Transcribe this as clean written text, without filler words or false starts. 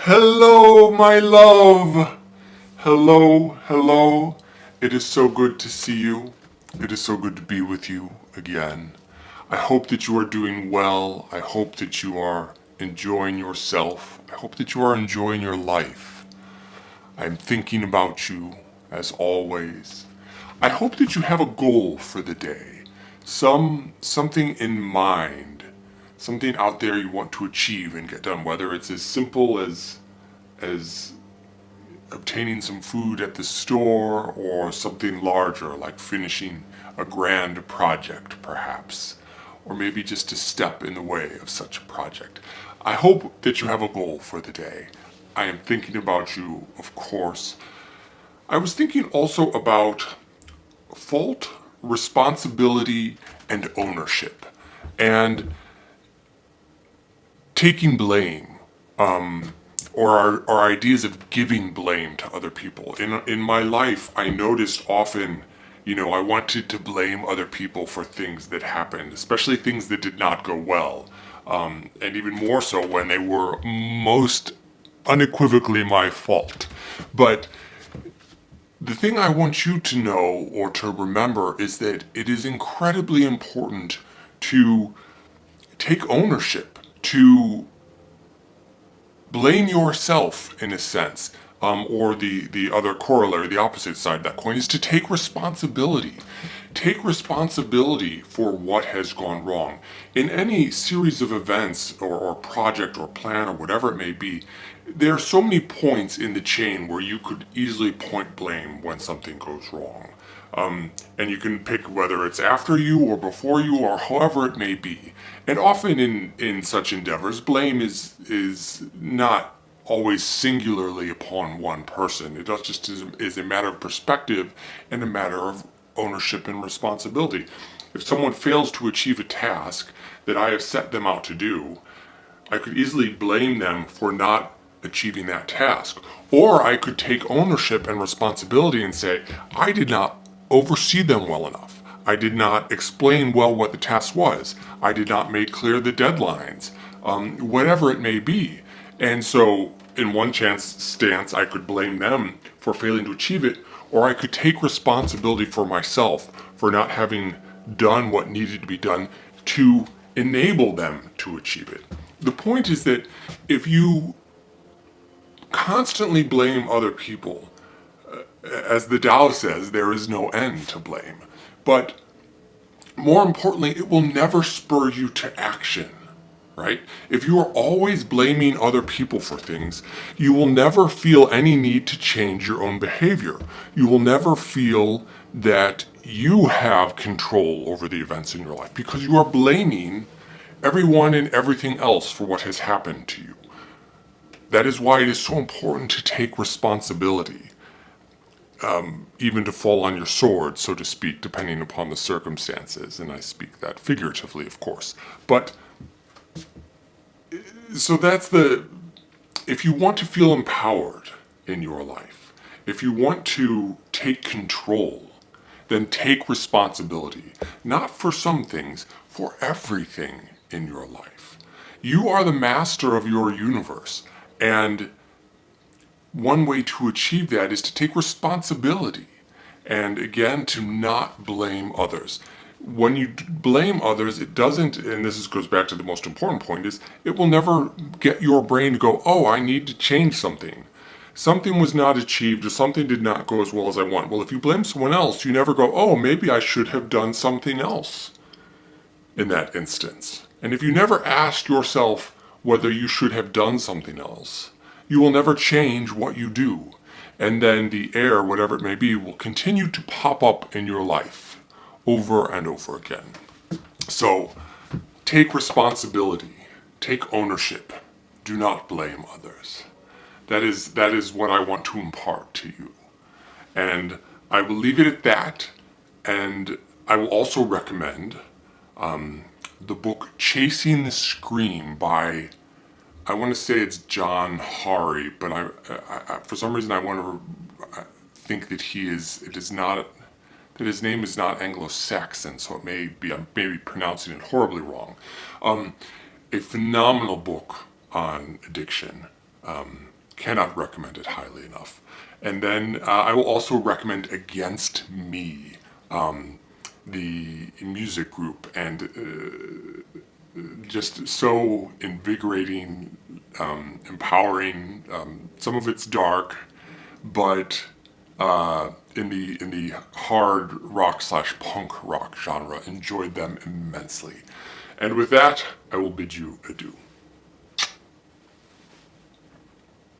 Hello, my love. Hello, hello. It is so good to see you. It is so good to be with you again. I hope that you are doing well. I hope that you are enjoying yourself. I hope that you are enjoying your life. I'm thinking about you as always. I hope that you have a goal for the day. Something in mind. Something out there you want to achieve and get done, whether it's as simple as obtaining some food at the store or something larger like finishing a grand project perhaps, or maybe just a step in the way of such a project. I hope that you have a goal for the day. I am thinking about you, of course. I was thinking also about fault, responsibility, and ownership, and taking blame, or our ideas of giving blame to other people. In my life, I noticed often, I wanted to blame other people for things that happened, especially things that did not go well, and even more so when they were most unequivocally my fault. But the thing I want you to know or to remember is that it is incredibly important to take ownership, to blame yourself in a sense, or the other corollary, the opposite side of that coin, is to take responsibility. Take responsibility for what has gone wrong. In any series of events or project or plan or whatever it may be, there are so many points in the chain where you could easily point blame when something goes wrong. And you can pick whether it's after you or before you or however it may be. And often in such endeavors, blame is not always singularly upon one person. It just is a matter of perspective and a matter of ownership and responsibility. If someone fails to achieve a task that I have set them out to do, I could easily blame them for not achieving that task. Or I could take ownership and responsibility and say, I did not oversee them well enough. I did not explain well what the task was. I did not make clear the deadlines, whatever it may be. And so, in one stance, I could blame them for failing to achieve it, or I could take responsibility for myself for not having done what needed to be done to enable them to achieve it. The point is that if you constantly blame other people, as the Tao says, there is no end to blame. But more importantly, it will never spur you to action, right? If you are always blaming other people for things, you will never feel any need to change your own behavior. You will never feel that you have control over the events in your life because you are blaming everyone and everything else for what has happened to you. That is why it is so important to take responsibility, even to fall on your sword, so to speak, depending upon the circumstances. And I speak that figuratively, of course. But so if you want to feel empowered in your life, if you want to take control, then take responsibility, not for some things, for everything in your life. You are the master of your universe, and one way to achieve that is to take responsibility and again to not blame others. When you blame others, it doesn't, and goes back to the most important point, is it will never get your brain to go, oh, I need to change something. Something was not achieved or something did not go as well as I want. Well, if you blame someone else, you never go, oh, maybe I should have done something else in that instance. And if you never ask yourself whether you should have done something else, you will never change what you do. And then the error, whatever it may be, will continue to pop up in your life over and over again. So take responsibility, take ownership, do not blame others. That is what I want to impart to you. And I will leave it at that. And I will also recommend the book Chasing the Scream by, I want to say it's Johann Hari, but I for some reason I want to think that that his name is not Anglo-Saxon, so I may be pronouncing it horribly wrong. A phenomenal book on addiction. Cannot recommend it highly enough. And then I will also recommend Against Me, the music group, and just so invigorating, empowering. Some of it's dark, but in the hard rock slash punk rock genre, enjoyed them immensely. And with that, I will bid you adieu.